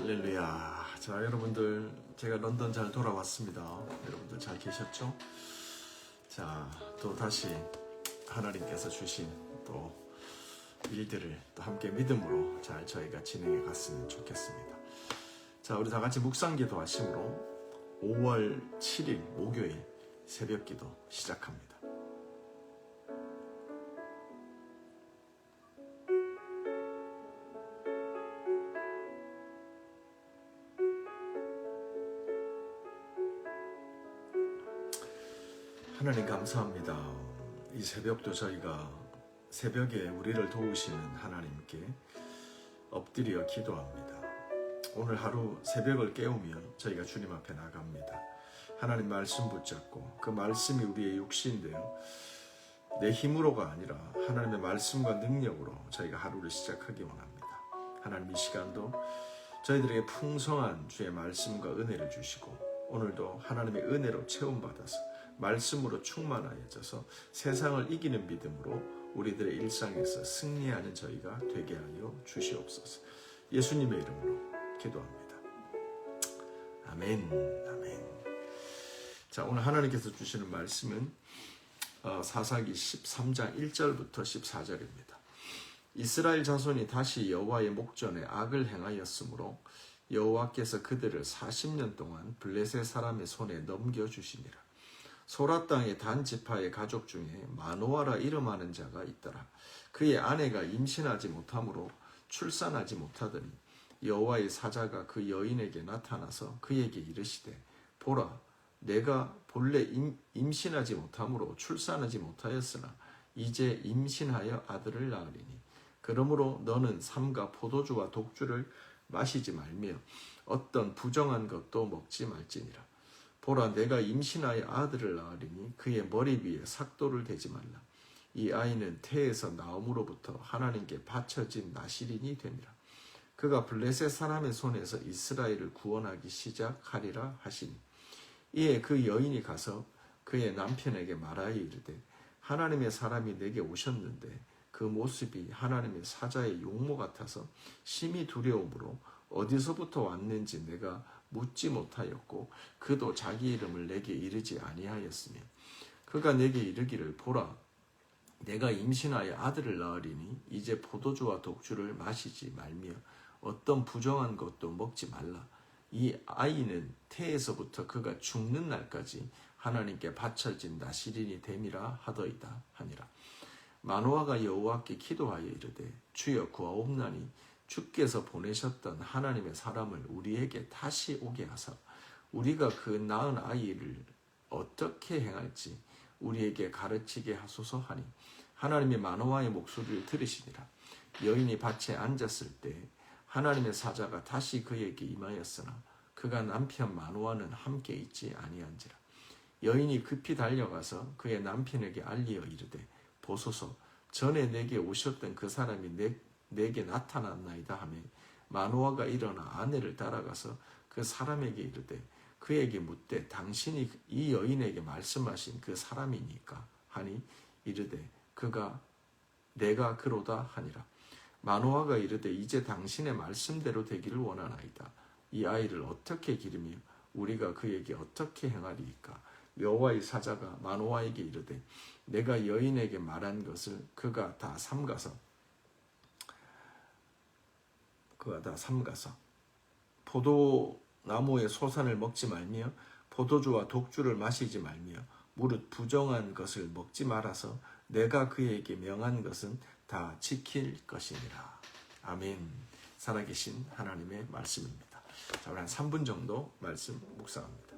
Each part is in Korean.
할렐루야. 자, 여러분들, 제가 런던 잘 돌아왔습니다. 여러분들 잘 계셨죠? 자, 또 다시 하나님께서 주신 또 일들을 또 함께 믿음으로 잘 저희가 진행해 갔으면 좋겠습니다. 자, 우리 다 같이 묵상기도 하심으로 5월 7일 목요일 새벽기도 시작합니다. 하나님 감사합니다. 이 새벽도 저희가 새벽에 우리를 도우시는 하나님께 엎드려 기도합니다. 오늘 하루 새벽을 깨우며 저희가 주님 앞에 나갑니다. 하나님 말씀 붙잡고 그 말씀이 우리의 육신인데요, 내 힘으로가 아니라 하나님의 말씀과 능력으로 저희가 하루를 시작하기 원합니다. 하나님 이 시간도 저희들에게 풍성한 주의 말씀과 은혜를 주시고 오늘도 하나님의 은혜로 채움받아서 말씀으로 충만하여져서 세상을 이기는 믿음으로 우리들의 일상에서 승리하는 저희가 되게 하여 주시옵소서. 예수님의 이름으로 기도합니다. 아멘. 아멘. 자, 오늘 하나님께서 주시는 말씀은 사사기 13장 1절부터 14절입니다. 이스라엘 자손이 다시 여호와의 목전에 악을 행하였으므로 여호와께서 그들을 40년 동안 블레셋 사람의 손에 넘겨주시니라. 소라 땅의 단 지파의 가족 중에 마노아라 이름하는 자가 있더라. 그의 아내가 임신하지 못하므로 출산하지 못하더니 여호와의 사자가 그 여인에게 나타나서 그에게 이르시되, 보라, 내가 본래 임신하지 못하므로 출산하지 못하였으나 이제 임신하여 아들을 낳으리니 그러므로 너는 삼가 포도주와 독주를 마시지 말며 어떤 부정한 것도 먹지 말지니라. 보라, 내가 임신하여 아들을 낳으리니 그의 머리 위에 삭도를 대지 말라. 이 아이는 태에서 나옴으로부터 하나님께 바쳐진 나실인이 되니라. 그가 블레셋 사람의 손에서 이스라엘을 구원하기 시작하리라 하시니, 이에 그 여인이 가서 그의 남편에게 말하여 이르되, 하나님의 사람이 내게 오셨는데 그 모습이 하나님의 사자의 용모 같아서 심히 두려움으로 어디서부터 왔는지 내가 묻지 못하였고 그도 자기 이름을 내게 이르지 아니하였으며, 그가 내게 이르기를, 보라, 내가 임신하여 아들을 낳으리니 이제 포도주와 독주를 마시지 말며 어떤 부정한 것도 먹지 말라. 이 아이는 태에서부터 그가 죽는 날까지 하나님께 바쳐진 나실인이 됨이라 하더이다 하니라. 마노아가 여호와께 기도하여 이르되, 주여 구하옵나니 주께서 보내셨던 하나님의 사람을 우리에게 다시 오게 하사 우리가 그 낳은 아이를 어떻게 행할지 우리에게 가르치게 하소서 하니, 하나님이 마노아의 목소리를 들으시니라. 여인이 밭에 앉았을 때 하나님의 사자가 다시 그에게 임하였으나 그가 남편 마노아는 함께 있지 아니한지라. 여인이 급히 달려가서 그의 남편에게 알리어 이르되, 보소서, 전에 내게 오셨던 그 사람이 내게 나타났나이다 하며 마노아가 일어나 아내를 따라가서 그 사람에게 이르되 그에게 묻되, 당신이 이 여인에게 말씀하신 그 사람이니까 하니 이르되 그가 내가 그로다 하니라. 마노아가 이르되 이제 당신의 말씀대로 되기를 원하나이다. 이 아이를 어떻게 기르며 우리가 그에게 어떻게 행하리이까. 여호와의 사자가 마노아에게 이르되 내가 여인에게 말한 것을 그가 다 삼가서 포도나무의 소산을 먹지 말며 포도주와 독주를 마시지 말며 무릇 부정한 것을 먹지 말아서 내가 그에게 명한 것은 다 지킬 것이니라. 아멘. 살아계신 하나님의 말씀입니다. 자, 우리 한 3분 정도 말씀 묵상합니다.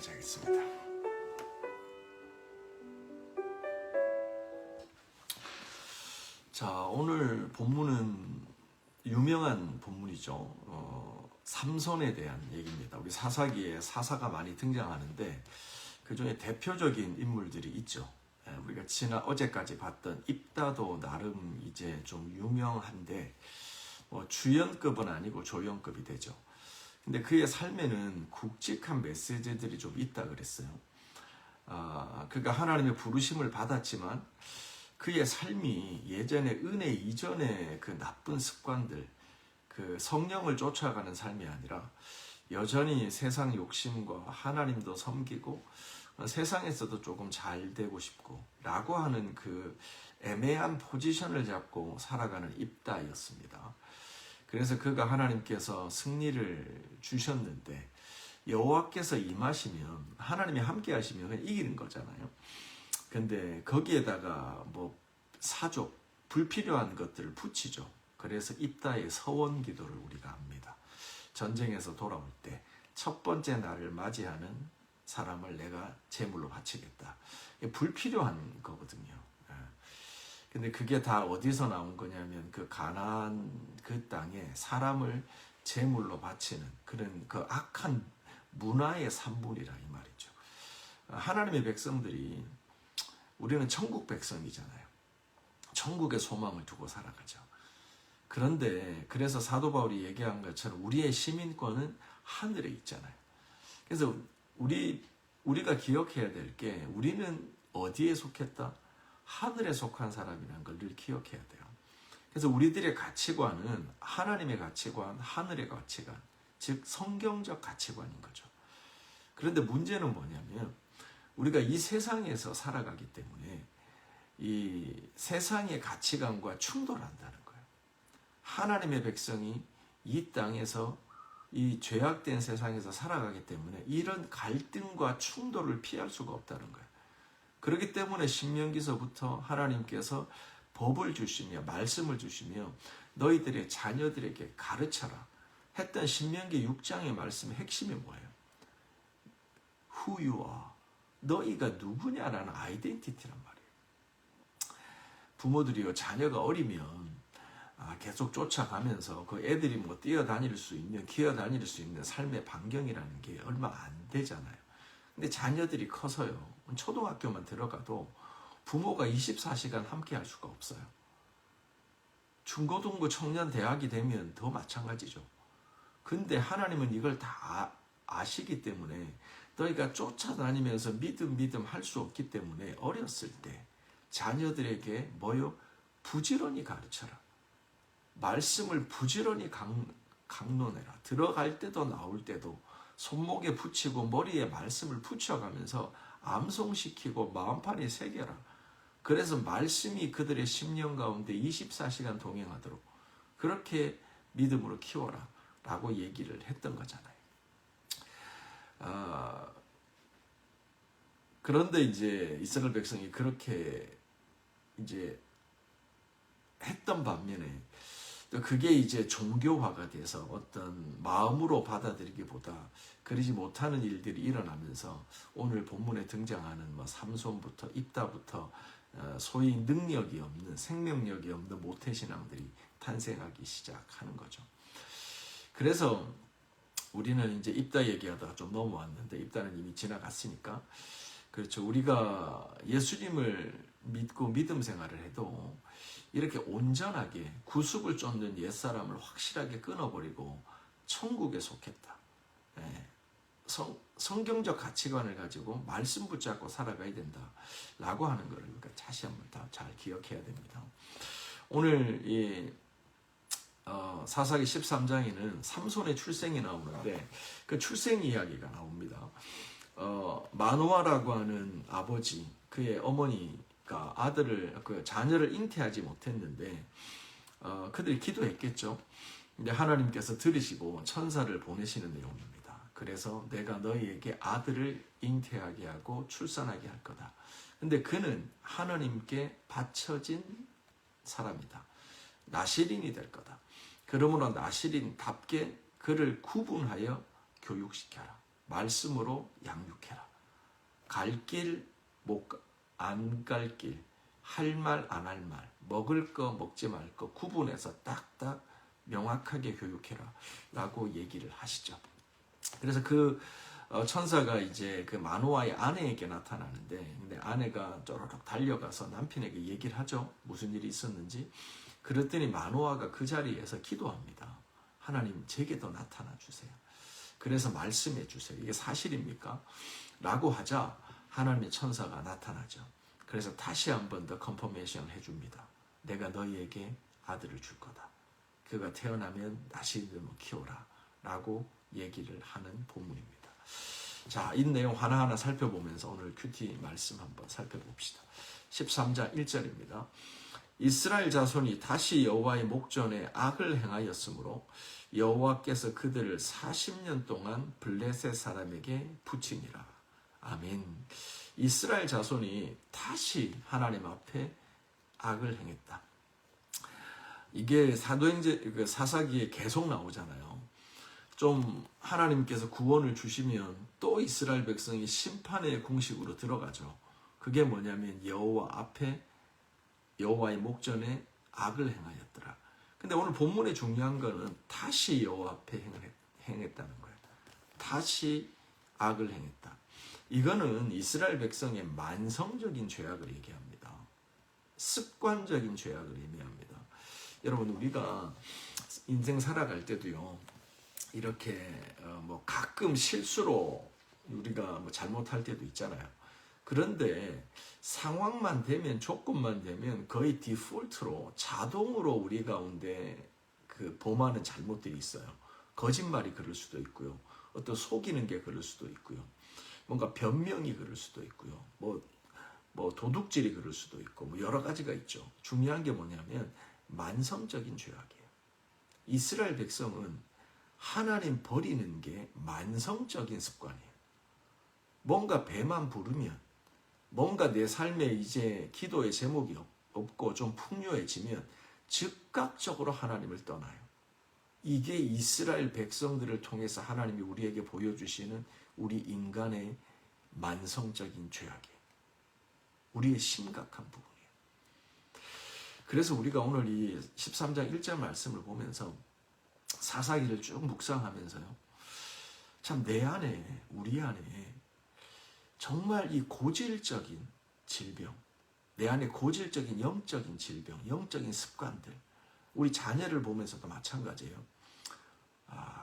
기도까지 하겠습니다. 자, 오늘 본문은 유명한 본문이죠. 삼손에 대한 얘기입니다. 우리 사사기에 사사가 많이 등장하는데 그 중에 대표적인 인물들이 있죠. 우리가 어제까지 봤던 입다도 나름 이제 좀 유명한데 주연급은 아니고 조연급이 되죠. 근데 그의 삶에는 굵직한 메시지들이 좀 있다 그랬어요. 그러니까 하나님의 부르심을 받았지만 그의 삶이 예전에 은혜 이전의 그 나쁜 습관들, 그 성령을 쫓아가는 삶이 아니라 여전히 세상 욕심과 하나님도 섬기고 세상에서도 조금 잘 되고 싶고 라고 하는 그 애매한 포지션을 잡고 살아가는 입다였습니다. 그래서 그가 하나님께서 승리를 주셨는데 여호와께서 임하시면 하나님이 함께 하시면 그냥 이기는 거잖아요. 근데 거기에다가 뭐 사족, 불필요한 것들을 붙이죠. 그래서 입다의 서원 기도를 우리가 합니다. 전쟁에서 돌아올 때 첫 번째 날을 맞이하는 사람을 내가 제물로 바치겠다. 불필요한 거거든요. 근데 그게 다 어디서 나온 거냐면 그 가나안 그 땅에 사람을 제물로 바치는 그런 그 악한 문화의 산물이라 이 말이죠. 하나님의 백성들이 우리는 천국 백성이잖아요. 천국의 소망을 두고 살아가죠. 그런데 그래서 사도 바울이 얘기한 것처럼 우리의 시민권은 하늘에 있잖아요. 그래서 우리가 기억해야 될 게 우리는 어디에 속했다? 하늘에 속한 사람이라는 걸 늘 기억해야 돼요. 그래서 우리들의 가치관은 하나님의 가치관, 하늘의 가치관, 즉 성경적 가치관인 거죠. 그런데 문제는 뭐냐면 우리가 이 세상에서 살아가기 때문에 이 세상의 가치관과 충돌한다는 거예요. 하나님의 백성이 이 땅에서 이 죄악된 세상에서 살아가기 때문에 이런 갈등과 충돌을 피할 수가 없다는 거예요. 그렇기 때문에 신명기서부터 하나님께서 법을 주시며 말씀을 주시며 너희들의 자녀들에게 가르쳐라 했던 신명기 6장의 말씀의 핵심이 뭐예요? Who you are. 너희가 누구냐라는 아이덴티티란 말이에요. 부모들이요, 자녀가 어리면 계속 쫓아가면서 그 애들이 뭐 뛰어다닐 수 있는, 기어다닐 수 있는 삶의 반경이라는 게 얼마 안 되잖아요. 근데 자녀들이 커서요, 초등학교만 들어가도 부모가 24시간 함께 할 수가 없어요. 중고등부 청년 대학이 되면 더 마찬가지죠. 근데 하나님은 이걸 다 아시기 때문에 너희가 쫓아다니면서 믿음 할 수 없기 때문에 어렸을 때 자녀들에게 뭐요? 부지런히 가르쳐라. 말씀을 부지런히 강론해라. 들어갈 때도 나올 때도 손목에 붙이고 머리에 말씀을 붙여가면서 암송시키고 마음판에 새겨라. 그래서 말씀이 그들의 심령 가운데 24시간 동행하도록 그렇게 믿음으로 키워라 라고 얘기를 했던 거잖아요. 그런데 이제 이스라엘 백성이 그렇게 이제 했던 반면에 그게 이제 종교화가 돼서 어떤 마음으로 받아들이기보다 그러지 못하는 일들이 일어나면서 오늘 본문에 등장하는 뭐 삼손부터 입다부터 소위 능력이 없는, 생명력이 없는 모태신앙들이 탄생하기 시작하는 거죠. 그래서 우리는 이제 입다 얘기하다가 좀 넘어왔는데 입다는 이미 지나갔으니까 그렇죠. 우리가 예수님을 믿고 믿음 생활을 해도 이렇게 온전하게 구습을 쫓는 옛사람을 확실하게 끊어버리고 천국에 속했다. 성경적 가치관을 가지고 말씀 붙잡고 살아가야 된다라고 하는 것을 다시 한번 다 잘 기억해야 됩니다. 오늘 이 사사기 13장에는 삼손의 출생이 나오는데 그 출생 이야기가 나옵니다. 마노아라고 하는 아버지, 그의 어머니가 자녀를 잉태하지 못했는데 그들이 기도했겠죠. 근데 하나님께서 들으시고 천사를 보내시는 내용입니다. 그래서 내가 너희에게 아들을 잉태하게 하고 출산하게 할 거다. 근데 그는 하나님께 바쳐진 사람이다. 나시린이 될 거다. 그러므로 나시린답게 그를 구분하여 교육시켜라. 말씀으로 양육해라. 갈 길, 안 갈 길, 할 말, 안 할 말, 먹을 거, 먹지 말 거 구분해서 딱딱 명확하게 교육해라 라고 얘기를 하시죠. 그래서 그 천사가 이제 그 마노아의 아내에게 나타나는데, 근데 아내가 쪼르륵 달려가서 남편에게 얘기를 하죠. 무슨 일이 있었는지. 그랬더니 마노아가 그 자리에서 기도합니다. 하나님, 제게도 나타나 주세요. 그래서 말씀해 주세요. 이게 사실입니까? 라고 하자 하나님의 천사가 나타나죠. 그래서 다시 한 번 더 컨퍼메이션을 해줍니다. 내가 너희에게 아들을 줄 거다. 그가 태어나면 나시름을 키워라 라고 얘기를 하는 본문입니다. 자, 이 내용 하나하나 살펴보면서 오늘 큐티 말씀 한번 살펴봅시다. 13장 1절입니다. 이스라엘 자손이 다시 여호와의 목전에 악을 행하였으므로 여호와께서 그들을 40년 동안 블레셋 사람에게 붙이니라. 아멘. 이스라엘 자손이 다시 하나님 앞에 악을 행했다. 이게 사도행전 사사기에 계속 나오잖아요. 좀 하나님께서 구원을 주시면 또 이스라엘 백성이 심판의 공식으로 들어가죠. 그게 뭐냐면 여호와 앞에 여호와의 목전에 악을 행하였더라. 근데 오늘 본문의 중요한 거는 다시 여호와 앞에 행했다는 거예요. 다시 악을 행했다. 이거는 이스라엘 백성의 만성적인 죄악을 얘기합니다. 습관적인 죄악을 의미합니다. 여러분, 우리가 인생 살아갈 때도요, 이렇게 뭐 가끔 실수로 우리가 뭐 잘못할 때도 있잖아요. 그런데 상황만 되면, 조건만 되면 거의 디폴트로 자동으로 우리 가운데 그 범하는 잘못들이 있어요. 거짓말이 그럴 수도 있고요. 어떤 속이는 게 그럴 수도 있고요. 뭔가 변명이 그럴 수도 있고요. 뭐 도둑질이 그럴 수도 있고, 뭐 여러 가지가 있죠. 중요한 게 뭐냐면 만성적인 죄악이에요. 이스라엘 백성은 하나님 버리는 게 만성적인 습관이에요. 뭔가 배만 부르면, 뭔가 내 삶에 이제 기도의 제목이 없고 좀 풍요해지면 즉각적으로 하나님을 떠나요. 이게 이스라엘 백성들을 통해서 하나님이 우리에게 보여주시는 우리 인간의 만성적인 죄악이에요. 우리의 심각한 부분이에요. 그래서 우리가 오늘 이 13장 1절 말씀을 보면서 사사기를 쭉 묵상하면서요, 참 내 안에, 우리 안에 정말 이 고질적인 질병, 내 안에 고질적인 영적인 질병, 영적인 습관들, 우리 자녀를 보면서도 마찬가지예요.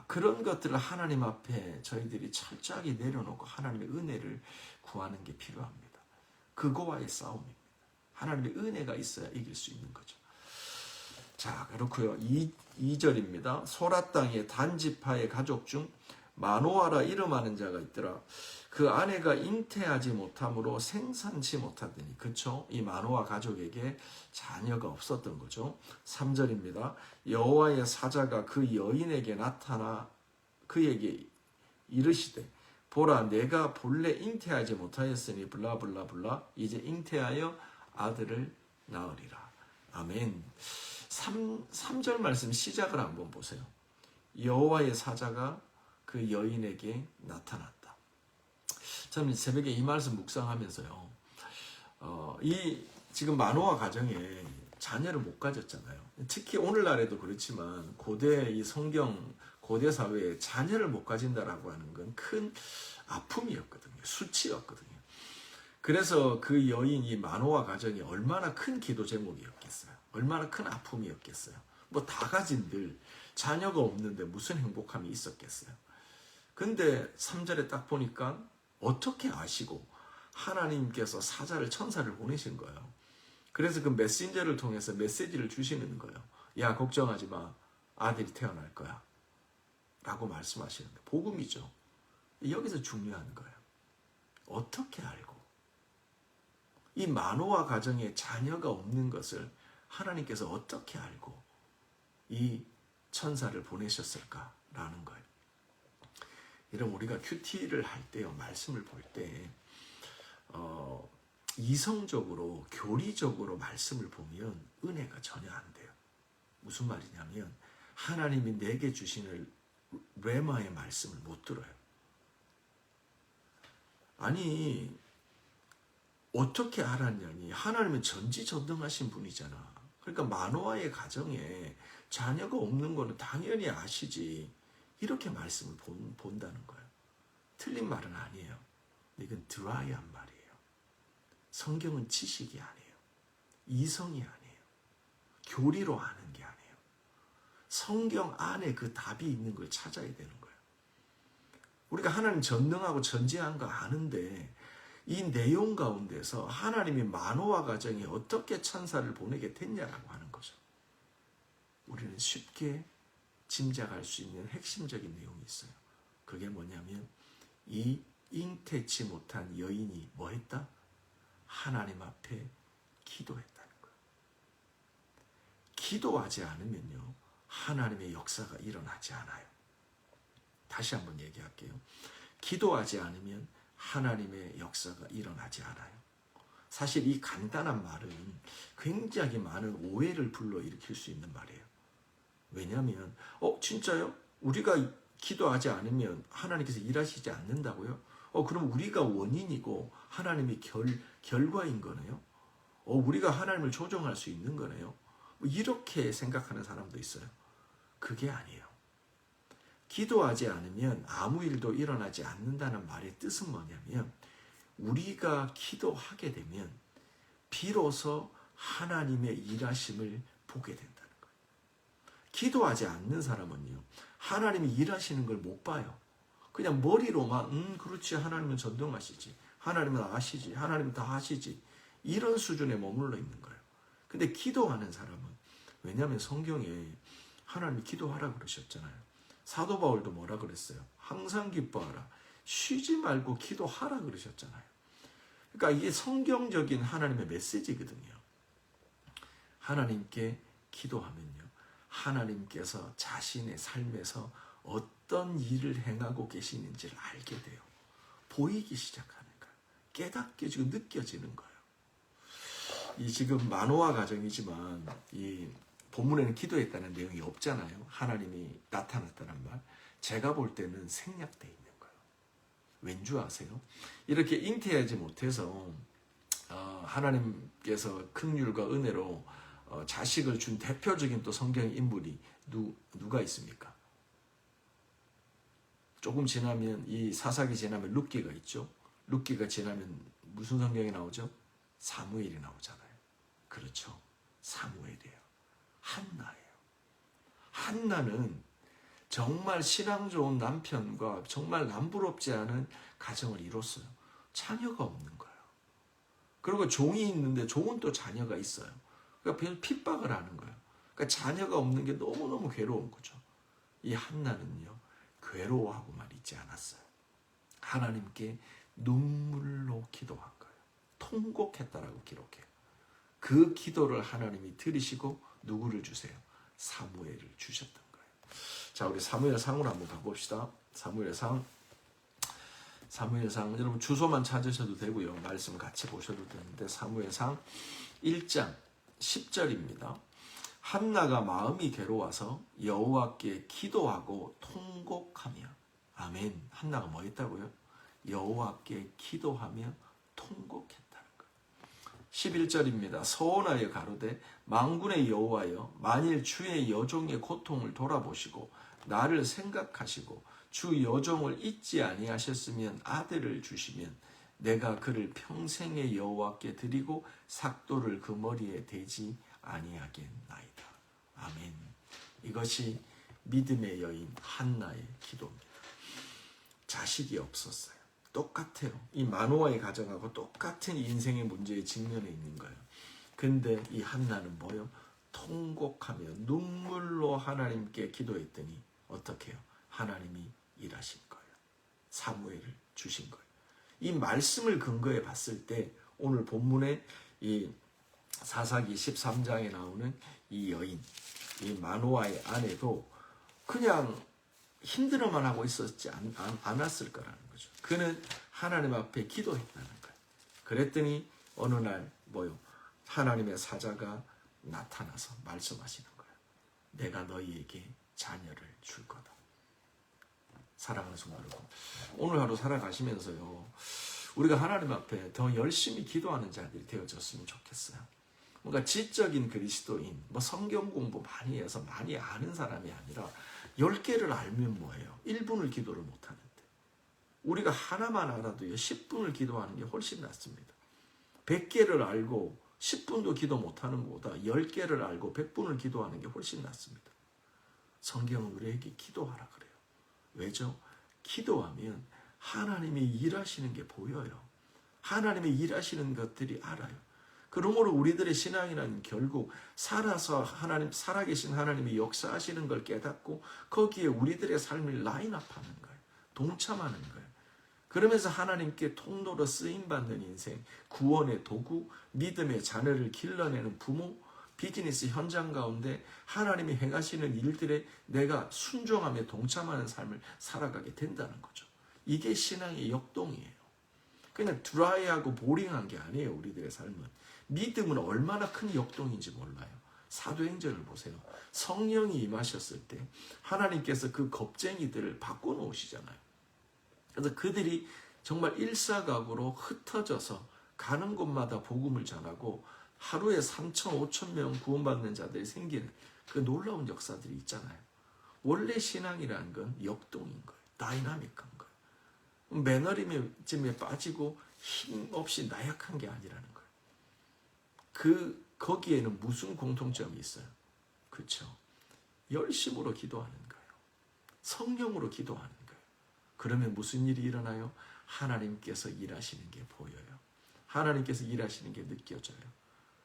그런 것들을 하나님 앞에 저희들이 철저하게 내려놓고 하나님의 은혜를 구하는 게 필요합니다. 그거와의 싸움입니다. 하나님의 은혜가 있어야 이길 수 있는 거죠. 자, 그렇고요. 2절입니다. 소라 땅의 단지파의 가족 중 마노아라 이름하는 자가 있더라. 그 아내가 잉태하지 못함으로 생산치 못하더니. 그쵸? 이 마노아 가족에게 자녀가 없었던 거죠. 3절입니다. 여호와의 사자가 그 여인에게 나타나 그에게 이르시되, 보라, 내가 본래 잉태하지 못하였으니 블라블라블라, 이제 잉태하여 아들을 낳으리라. 아멘. 3절 말씀 시작을 한번 보세요. 여호와의 사자가 그 여인에게 나타났다. 저는 새벽에 이 말씀 묵상하면서요, 지금 마노아 가정에 자녀를 못 가졌잖아요. 특히 오늘날에도 그렇지만 고대 이 성경 고대 사회에 자녀를 못 가진다라고 하는 건 큰 아픔이었거든요. 수치였거든요. 그래서 그 여인이 마노아 가정이 얼마나 큰 기도 제목이었겠어요. 얼마나 큰 아픔이었겠어요. 뭐 다 가진들 자녀가 없는데 무슨 행복함이 있었겠어요. 근데 3절에 딱 보니까 어떻게 아시고 하나님께서 사자를, 천사를 보내신 거예요. 그래서 그 메신저를 통해서 메시지를 주시는 거예요. 야, 걱정하지 마. 아들이 태어날 거야. 라고 말씀하시는 거예요. 복음이죠. 여기서 중요한 거예요. 어떻게 알고? 이 마노아 가정에 자녀가 없는 것을 하나님께서 어떻게 알고 이 천사를 보내셨을까라는 거예요. 여러분, 우리가 큐티를 할 때요, 말씀을 볼 때 이성적으로, 교리적으로 말씀을 보면 은혜가 전혀 안 돼요. 무슨 말이냐면 하나님이 내게 주시는 레마의 말씀을 못 들어요. 아니 어떻게 알았냐니, 하나님은 전지전능하신 분이잖아. 그러니까 마노아의 가정에 자녀가 없는 거는 당연히 아시지. 이렇게 말씀을 본다는 거예요. 틀린 말은 아니에요. 이건 드라이한 말이에요. 성경은 지식이 아니에요. 이성이 아니에요. 교리로 아는 게 아니에요. 성경 안에 그 답이 있는 걸 찾아야 되는 거예요. 우리가 하나님 전능하고 전지한 거 아는데 이 내용 가운데서 하나님이 마노아 가정에 어떻게 천사를 보내게 됐냐라고 하는 거죠. 우리는 쉽게 짐작할 수 있는 핵심적인 내용이 있어요. 그게 뭐냐면 이 잉태치 못한 여인이 뭐 했다? 하나님 앞에 기도했다는 거예요. 기도하지 않으면요, 하나님의 역사가 일어나지 않아요. 다시 한번 얘기할게요. 기도하지 않으면 하나님의 역사가 일어나지 않아요. 사실 이 간단한 말은 굉장히 많은 오해를 불러일으킬 수 있는 말이에요. 왜냐하면 진짜요? 우리가 기도하지 않으면 하나님께서 일하시지 않는다고요? 그럼 우리가 원인이고 하나님이 결과인 거네요? 우리가 하나님을 조정할 수 있는 거네요? 이렇게 생각하는 사람도 있어요. 그게 아니에요. 기도하지 않으면 아무 일도 일어나지 않는다는 말의 뜻은 뭐냐면 우리가 기도하게 되면 비로소 하나님의 일하심을 보게 된다는 거예요. 기도하지 않는 사람은요, 하나님이 일하시는 걸 못 봐요. 그냥 머리로만 그렇지, 하나님은 전능하시지, 하나님은 아시지, 하나님은 다 하시지, 이런 수준에 머물러 있는 거예요. 근데 기도하는 사람은, 왜냐하면 성경에 하나님이 기도하라 그러셨잖아요. 사도 바울도 뭐라 그랬어요? 항상 기뻐하라, 쉬지 말고 기도하라 그러셨잖아요. 그러니까 이게 성경적인 하나님의 메시지거든요. 하나님께 기도하면요, 하나님께서 자신의 삶에서 어떤 일을 행하고 계시는지를 알게 돼요. 보이기 시작하는 거예요. 깨닫게 지금 느껴지는 거예요. 이 지금 마노아 가정이지만 이 본문에는 기도했다는 내용이 없잖아요. 하나님이 나타났다는 말. 제가 볼 때는 생략되어 있는 거예요. 왠지 아세요? 이렇게 잉태하지 못해서 하나님께서 긍휼과 은혜로 자식을 준 대표적인 또 성경 인물이 누가 있습니까? 조금 지나면, 이 사사기 지나면 룻기가 있죠. 룻기가 지나면 무슨 성경이 나오죠? 사무엘이 나오잖아요. 그렇죠. 사무엘이에요. 한나예요. 한나는 정말 신앙 좋은 남편과 정말 남부럽지 않은 가정을 이뤘어요. 자녀가 없는 거예요. 그리고 종이 있는데 종은 또 자녀가 있어요. 그러니까 별 핍박을 하는 거예요. 그러니까 자녀가 없는 게 너무너무 괴로운 거죠. 이 한나는요, 괴로워하고만 있지 않았어요. 하나님께 눈물로 기도한 거예요. 통곡했다라고 기록해요. 그 기도를 하나님이 들으시고 누구를 주세요? 사무엘을 주셨던 거예요. 자, 우리 사무엘상으로 한번 가봅시다. 사무엘상 여러분 주소만 찾으셔도 되고요, 말씀 같이 보셔도 되는데, 사무엘상 1장 10절입니다. 한나가 마음이 괴로워서 여호와께 기도하고 통곡하며. 아멘. 한나가 뭐 했다고요? 여호와께 기도하며 통곡했다는 거예요. 11절입니다. 서원하여 가로되 만군의 여호와여, 만일 주의 여종의 고통을 돌아보시고 나를 생각하시고 주 여종을 잊지 아니하셨으면 아들을 주시면 내가 그를 평생의 여호와께 드리고 삭도를 그 머리에 대지 아니하겠나이다. 아멘. 이것이 믿음의 여인 한나의 기도입니다. 자식이 없었어요. 똑같아요. 이 마노아의 가정하고 똑같은 인생의 문제에 직면해 있는 거예요. 근데 이 한나는 뭐요? 통곡하며 눈물로 하나님께 기도했더니 어떻게 해요? 하나님이 일하신 거예요. 사무엘을 주신 거예요. 이 말씀을 근거해 봤을 때 오늘 본문에 이 사사기 13장에 나오는 이 여인, 이 마노아의 아내도 그냥 힘들어만 하고 있었지 않았을 거라는 거죠. 그는 하나님 앞에 기도했다는 거예요. 그랬더니 어느 날 뭐요? 하나님의 사자가 나타나서 말씀하시는 거예요. 내가 너희에게 자녀를 줄 거다. 사랑하는 성도 여러분, 오늘 하루 살아가시면서요, 우리가 하나님 앞에 더 열심히 기도하는 자들이 되어졌으면 좋겠어요. 뭔가 지적인 그리스도인, 뭐 성경 공부 많이 해서 많이 아는 사람이 아니라 10개를 알면 뭐예요? 1분을 기도를 못하는데. 우리가 하나만 알아도요 10분을 기도하는 게 훨씬 낫습니다. 100개를 알고 10분도 기도 못하는 것보다 10개를 알고 100분을 기도하는 게 훨씬 낫습니다. 성경은 우리에게 기도하라 그래요. 왜죠? 기도하면 하나님이 일하시는 게 보여요. 하나님이 일하시는 것들이 알아요. 그러므로 우리들의 신앙이란 결국 살아서 살아계신 하나님이 역사하시는 걸 깨닫고 거기에 우리들의 삶을 라인업하는 거예요. 동참하는 거예요. 그러면서 하나님께 통로로 쓰임받는 인생, 구원의 도구, 믿음의 자녀를 길러내는 부모, 비즈니스 현장 가운데 하나님이 행하시는 일들에 내가 순종하며 동참하는 삶을 살아가게 된다는 거죠. 이게 신앙의 역동이에요. 그냥 드라이하고 보링한 게 아니에요. 우리들의 삶은. 믿음은 얼마나 큰 역동인지 몰라요. 사도행전을 보세요. 성령이 임하셨을 때 하나님께서 그 겁쟁이들을 바꿔놓으시잖아요. 그래서 그들이 정말 일사각오로 흩어져서 가는 곳마다 복음을 전하고 하루에 3천, 5천 명 구원받는 자들이 생기는 그 놀라운 역사들이 있잖아요. 원래 신앙이라는 건 역동인 거예요. 다이나믹한 거예요. 매너리즘에 빠지고 힘없이 나약한 게 아니라는 거예요. 거기에는 무슨 공통점이 있어요? 그렇죠? 열심으로 기도하는 거예요. 성령으로 기도하는 거예요. 그러면 무슨 일이 일어나요? 하나님께서 일하시는 게 보여요. 하나님께서 일하시는 게 느껴져요.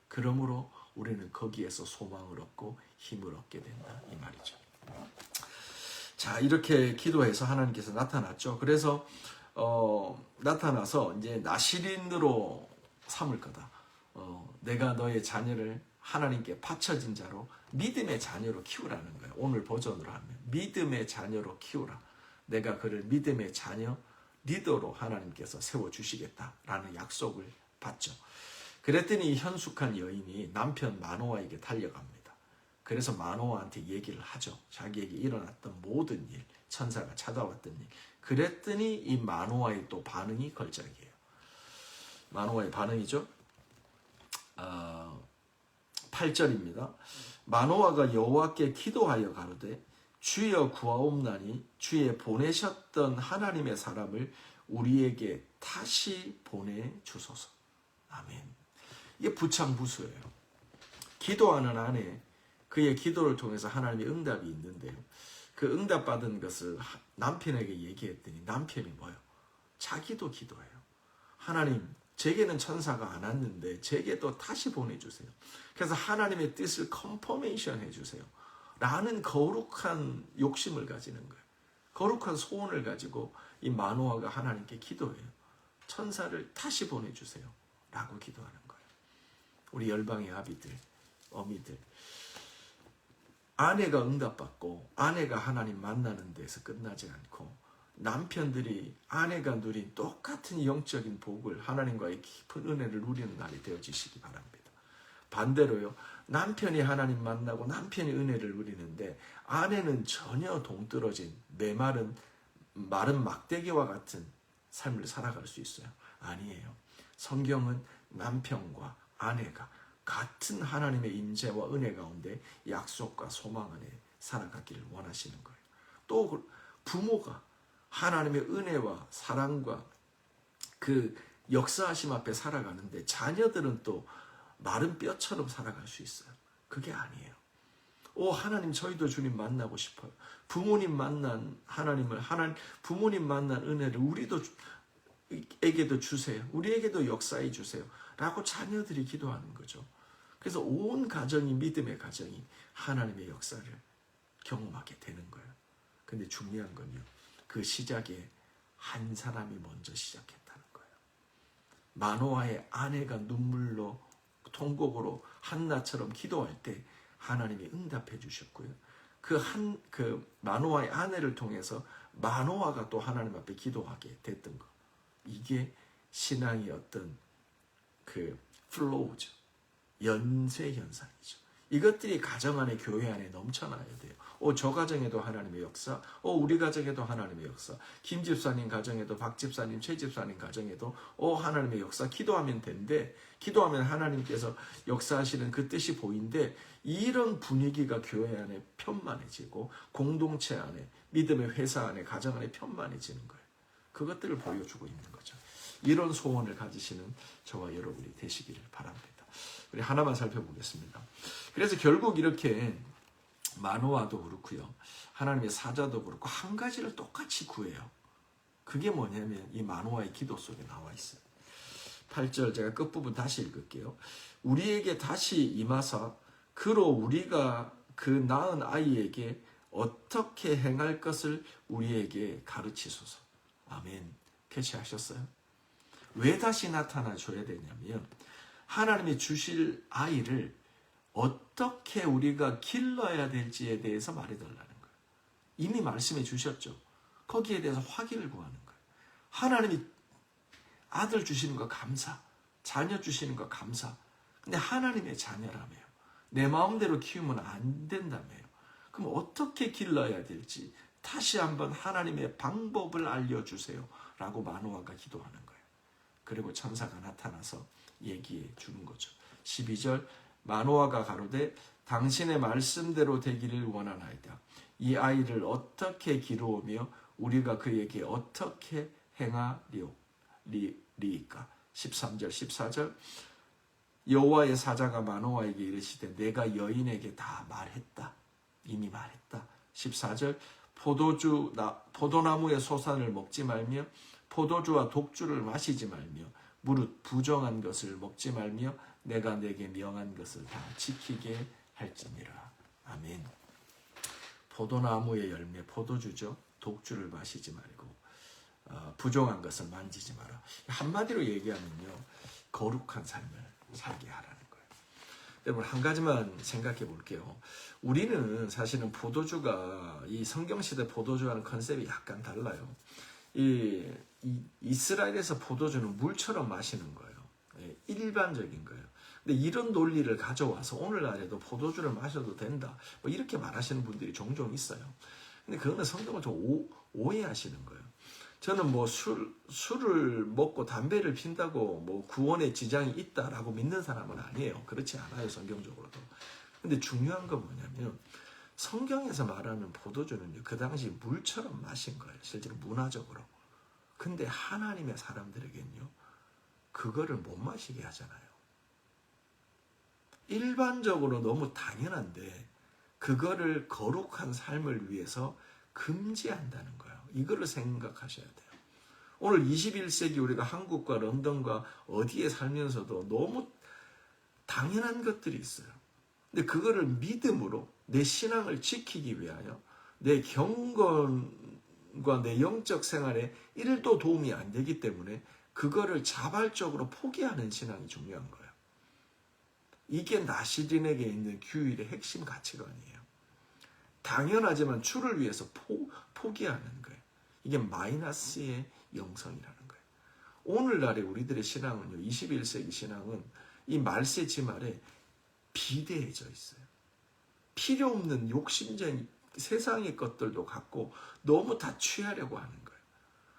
그러므로 우리는 거기에서 소망을 얻고 힘을 얻게 된다 이 말이죠. 자, 이렇게 기도해서 하나님께서 나타났죠. 그래서 나타나서 이제 나시린으로 삼을 거다. 내가 너의 자녀를 하나님께 바쳐진 자로 믿음의 자녀로 키우라는 거예요. 오늘 버전으로 하면 믿음의 자녀로 키우라. 내가 그를 믿음의 자녀 리더로 하나님께서 세워주시겠다라는 약속을 받죠. 그랬더니 현숙한 여인이 남편 마노아에게 달려갑니다. 그래서 마노아한테 얘기를 하죠. 자기에게 일어났던 모든 일, 천사가 찾아왔던 일. 그랬더니 이 마노아의 또 반응이 걸작이에요. 마노아의 반응이죠. 8절입니다. 마노아가 여호와께 기도하여 가로되 주여 구하옵나니 주의 보내셨던 하나님의 사람을 우리에게 다시 보내주소서. 아멘. 이게 부창부수예요. 기도하는 안에 그의 기도를 통해서 하나님의 응답이 있는데요. 그 응답받은 것을 남편에게 얘기했더니 남편이 뭐예요? 자기도 기도해요. 하나님, 제게는 천사가 안 왔는데 제게도 다시 보내주세요. 그래서 하나님의 뜻을 컨퍼메이션 해주세요. 라는 거룩한 욕심을 가지는 거예요. 거룩한 소원을 가지고 이 마노아가 하나님께 기도해요. 천사를 다시 보내주세요. 라고 기도하는 거예요. 우리 열방의 아비들, 어미들. 아내가 응답받고 아내가 하나님 만나는 데서 끝나지 않고 남편들이 아내가 누린 똑같은 영적인 복을 하나님과의 깊은 은혜를 누리는 날이 되어지시기 바랍니다. 반대로요. 남편이 하나님 만나고 남편이 은혜를 누리는데 아내는 전혀 동떨어진 메마른 마른 막대기와 같은 삶을 살아갈 수 있어요. 아니에요. 성경은 남편과 아내가 같은 하나님의 임재와 은혜 가운데 약속과 소망 안에 살아가기를 원하시는 거예요. 또 부모가 하나님의 은혜와 사랑과 그 역사하심 앞에 살아가는데 자녀들은 또 마른 뼈처럼 살아갈 수 있어요. 그게 아니에요. 하나님, 저희도 주님 만나고 싶어요. 부모님 만난 하나님을, 부모님 만난 은혜를 우리에게도 주세요. 우리에게도 역사해 주세요. 라고 자녀들이 기도하는 거죠. 그래서 온 가정이, 믿음의 가정이 하나님의 역사를 경험하게 되는 거예요. 근데 중요한 건요. 그 시작에 한 사람이 먼저 시작했다는 거예요. 마노아의 아내가 눈물로 통곡으로 한나처럼 기도할 때 하나님이 응답해 주셨고요. 그 마노아의 아내를 통해서 마노아가 또 하나님 앞에 기도하게 됐던 거. 이게 신앙의 어떤 그 플로우죠. 연쇄 현상이죠. 이것들이 가정 안에, 교회 안에 넘쳐나야 돼요. 저 가정에도 하나님의 역사, 우리 가정에도 하나님의 역사, 김 집사님 가정에도, 박 집사님, 최 집사님 가정에도 하나님의 역사. 기도하면 된대. 기도하면 하나님께서 역사하시는 그 뜻이 보인대. 이런 분위기가 교회 안에 편만해지고 공동체 안에, 믿음의 회사 안에, 가정 안에 편만해지는 거예요. 그것들을 보여주고 있는 거죠. 이런 소원을 가지시는 저와 여러분이 되시기를 바랍니다. 우리 하나만 살펴보겠습니다. 그래서 결국 이렇게 마노아도 그렇고요, 하나님의 사자도 그렇고 한 가지를 똑같이 구해요. 그게 뭐냐면 이 마노아의 기도 속에 나와 있어요. 8절 제가 끝부분 다시 읽을게요. 우리에게 다시 임하사 그로 우리가 그 낳은 아이에게 어떻게 행할 것을 우리에게 가르치소서. 아멘. 캐치하셨어요? 왜 다시 나타나 줘야 되냐면 하나님이 주실 아이를 어떻게 우리가 길러야 될지에 대해서 말해달라는 거예요. 이미 말씀해 주셨죠. 거기에 대해서 확인을 구하는 거예요. 하나님이 아들 주시는 거 감사, 자녀 주시는 거 감사. 근데 하나님의 자녀라며요. 내 마음대로 키우면 안 된다며요. 그럼 어떻게 길러야 될지 다시 한번 하나님의 방법을 알려주세요 라고 마노아가 기도하는 거예요. 그리고 천사가 나타나서 얘기해 주는 거죠. 12절 마노아가 가로되 당신의 말씀대로 되기를 원하나이다. 이 아이를 어떻게 기르오며 우리가 그에게 어떻게 행하리이까. 13절 14절 여호와의 사자가 마노아에게 이르시되 내가 여인에게 다 말했다. 이미 말했다. 14절 포도나무의 소산을 먹지 말며 포도주와 독주를 마시지 말며 무릇 부정한 것을 먹지 말며 내가 내게 명한 것을 다 지키게 할지니라. 아멘. 포도나무의 열매, 포도주죠. 독주를 마시지 말고 부정한 것을 만지지 마라. 한마디로 얘기하면요, 거룩한 삶을 살게 하라는 거예요. 여러분 한 가지만 생각해 볼게요. 우리는 사실은 포도주가 이 성경시대 포도주와는 컨셉이 약간 달라요. 이스라엘에서 포도주는 물처럼 마시는 거예요. 일반적인 거예요. 근데 이런 논리를 가져와서 오늘날에도 포도주를 마셔도 된다, 뭐 이렇게 말하시는 분들이 종종 있어요. 근데 그거는 성경을 좀 오해하시는 거예요. 저는 뭐 술을 먹고 담배를 핀다고 뭐 구원에 지장이 있다라고 믿는 사람은 아니에요. 그렇지 않아요, 성경적으로도. 근데 중요한 건 뭐냐면 성경에서 말하는 포도주는요, 그 당시 물처럼 마신 거예요. 실제로 문화적으로. 근데 하나님의 사람들에게는요, 그거를 못 마시게 하잖아요. 일반적으로 너무 당연한데 그거를 거룩한 삶을 위해서 금지한다는 거예요. 이거를 생각하셔야 돼요. 오늘 21세기 우리가 한국과 런던과 어디에 살면서도 너무 당연한 것들이 있어요. 근데 그거를 믿음으로 내 신앙을 지키기 위하여 내 경건과 내 영적 생활에 1도 도움이 안 되기 때문에 그거를 자발적으로 포기하는 신앙이 중요한 거예요. 이게 나시린에게 있는 규율의 핵심 가치관이에요. 당연하지만 주를 위해서 포기하는 거예요. 이게 마이너스의 영성이라는 거예요. 오늘날의 우리들의 신앙은요, 21세기 신앙은 이 말세지말에 비대해져 있어요. 필요 없는 욕심쟁이 세상의 것들도 갖고 너무 다 취하려고 하는 거예요.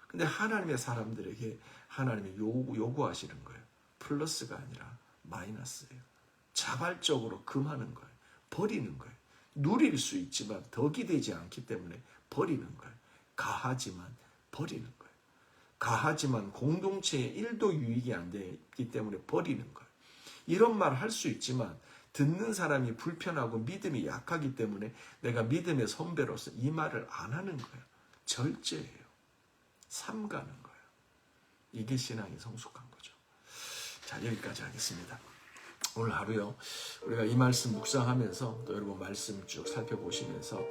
근데 하나님의 사람들에게 하나님이 요구하시는 거예요. 플러스가 아니라 마이너스예요. 자발적으로 금하는 거예요. 버리는 거예요. 누릴 수 있지만 덕이 되지 않기 때문에 버리는 거예요. 가하지만 버리는 거예요. 가하지만 공동체에 1도 유익이 안 되기 때문에 버리는 거예요. 이런 말 할 수 있지만 듣는 사람이 불편하고 믿음이 약하기 때문에 내가 믿음의 선배로서 이 말을 안 하는 거예요. 절제예요. 삼가는 거예요. 이게 신앙이 성숙한 거죠. 자, 여기까지 하겠습니다. 오늘 하루요, 우리가 이 말씀 묵상하면서 또 여러분 말씀 쭉 살펴보시면서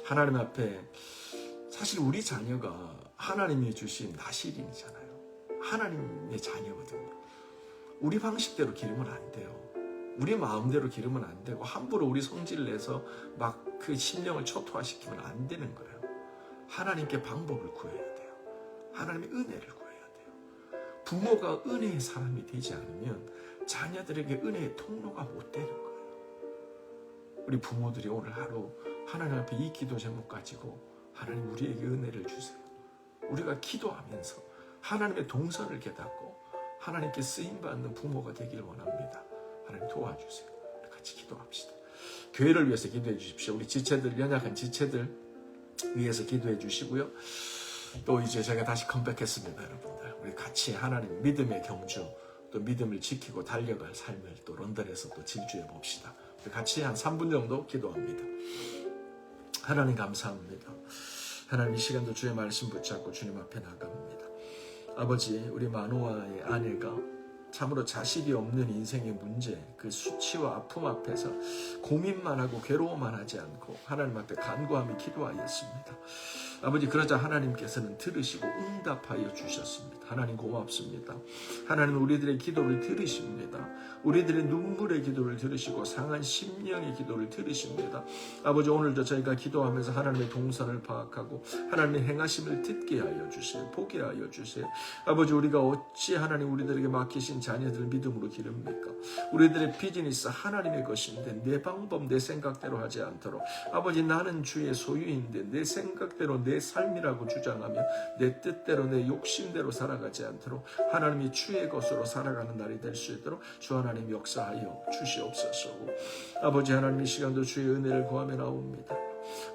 하나님 앞에, 사실 우리 자녀가 하나님이 주신 나시린이잖아요. 하나님의 자녀거든요. 우리 방식대로 기르면 안 돼요. 우리 마음대로 기르면 안 되고 함부로 우리 성질을 내서 막 그 신령을 초토화시키면 안 되는 거예요. 하나님께 방법을 구해야 돼요. 하나님의 은혜를 구해야 돼요. 부모가 은혜의 사람이 되지 않으면 자녀들에게 은혜의 통로가 못 되는 거예요. 우리 부모들이 오늘 하루 하나님 앞에 이 기도 제목 가지고 하나님 우리에게 은혜를 주세요. 우리가 기도하면서 하나님의 동선을 깨닫고 하나님께 쓰임받는 부모가 되길 원합니다. 하나님 도와주세요. 우리 같이 기도합시다. 교회를 위해서 기도해 주십시오. 우리 지체들, 연약한 지체들 위해서 기도해 주시고요. 또 이제 제가 다시 컴백했습니다. 여러분들 우리 같이 하나님 믿음의 경주, 또 믿음을 지키고 달려갈 삶을 또 런던에서 또 질주해 봅시다. 우리 같이 한 3분 정도 기도합니다. 하나님 감사합니다. 하나님 이 시간도 주의 말씀 붙잡고 주님 앞에 나갑니다. 아버지, 우리 마누아의 아내가 참으로 자식이 없는 인생의 문제, 그 수치와 아픔 앞에서 고민만 하고 괴로워만 하지 않고 하나님 앞에 간구하며 기도하였습니다. 아버지, 그러자 하나님께서는 들으시고 응답하여 주셨습니다. 하나님 고맙습니다. 하나님 우리들의 기도를 들으십니다. 우리들의 눈물의 기도를 들으시고 상한 심령의 기도를 들으십니다. 아버지, 오늘도 저희가 기도하면서 하나님의 동선을 파악하고 하나님의 행하심을 듣게 하여 주세요. 보게 하여 주세요. 아버지, 우리가 어찌 하나님 우리들에게 맡기신 자녀들을 믿음으로 기릅니까? 우리들의 비즈니스 하나님의 것인데 내 방법, 내 생각대로 하지 않도록 아버지, 나는 주의 소유인데 내 생각대로 내 삶이라고 주장하며 내 뜻대로 내 욕심대로 살아가지 않도록 하나님이 주의 것으로 살아가는 날이 될 수 있도록 주 하나님 역사하여 주시옵소서. 아버지 하나님, 이 시간도 주의 은혜를 구하며 나옵니다.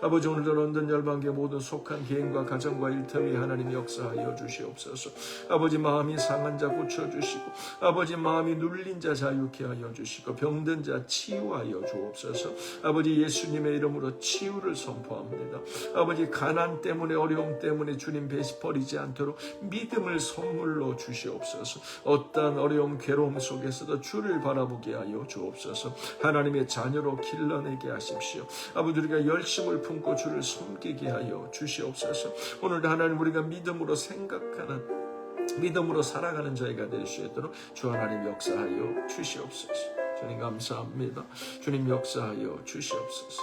아버지, 오늘도 런던 열방계 모든 속한 개인과 가정과 일터에 하나님 역사하여 주시옵소서. 아버지, 마음이 상한 자 고쳐주시고 아버지, 마음이 눌린 자 자유케 하여 주시고 병든 자 치유하여 주옵소서. 아버지, 예수님의 이름으로 치유를 선포합니다. 아버지, 가난 때문에 어려움 때문에 주님 버리지 않도록 믿음을 선물로 주시옵소서. 어떠한 어려움 괴로움 속에서도 주를 바라보게 하여 주옵소서. 하나님의 자녀로 길러내게 하십시오. 아버지, 우리가 열심을 품고 주를 섬기게 하여 주시옵소서. 오늘도 하나님 우리가 믿음으로 생각하는, 믿음으로 살아가는 저희가 될 수 있도록 주 하나님 역사하여 주시옵소서. 주님 감사합니다. 주님 역사하여 주시옵소서.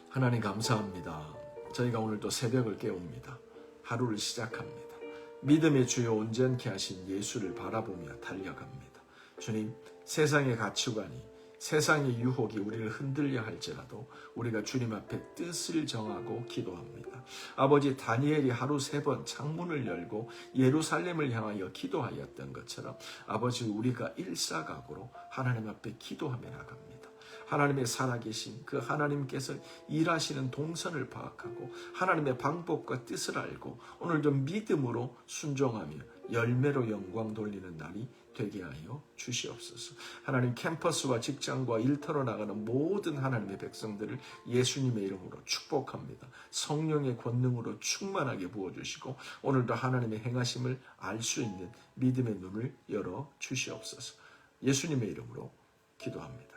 하나님 감사합니다. 저희가 오늘도 새벽을 깨웁니다. 하루를 시작합니다. 믿음의 주요 온전케 하신 예수를 바라보며 달려갑니다. 주님, 세상의 가치관이, 세상의 유혹이 우리를 흔들려 할지라도 우리가 주님 앞에 뜻을 정하고 기도합니다. 아버지, 다니엘이 하루 3번 창문을 열고 예루살렘을 향하여 기도하였던 것처럼 아버지, 우리가 일사각오로 하나님 앞에 기도하며 나갑니다. 하나님의 살아계신 그 하나님께서 일하시는 동선을 파악하고 하나님의 방법과 뜻을 알고 오늘도 믿음으로 순종하며 열매로 영광 돌리는 날이 되게 하여 주시옵소서. 하나님, 캠퍼스와 직장과 일터로 나가는 모든 하나님의 백성들을 예수님의 이름으로 축복합니다. 성령의 권능으로 충만하게 부어주시고 오늘도 하나님의 행하심을 알 수 있는 믿음의 눈을 열어 주시옵소서. 예수님의 이름으로 기도합니다.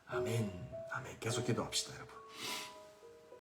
아멘. 아멘. 계속 기도합시다, 여러분.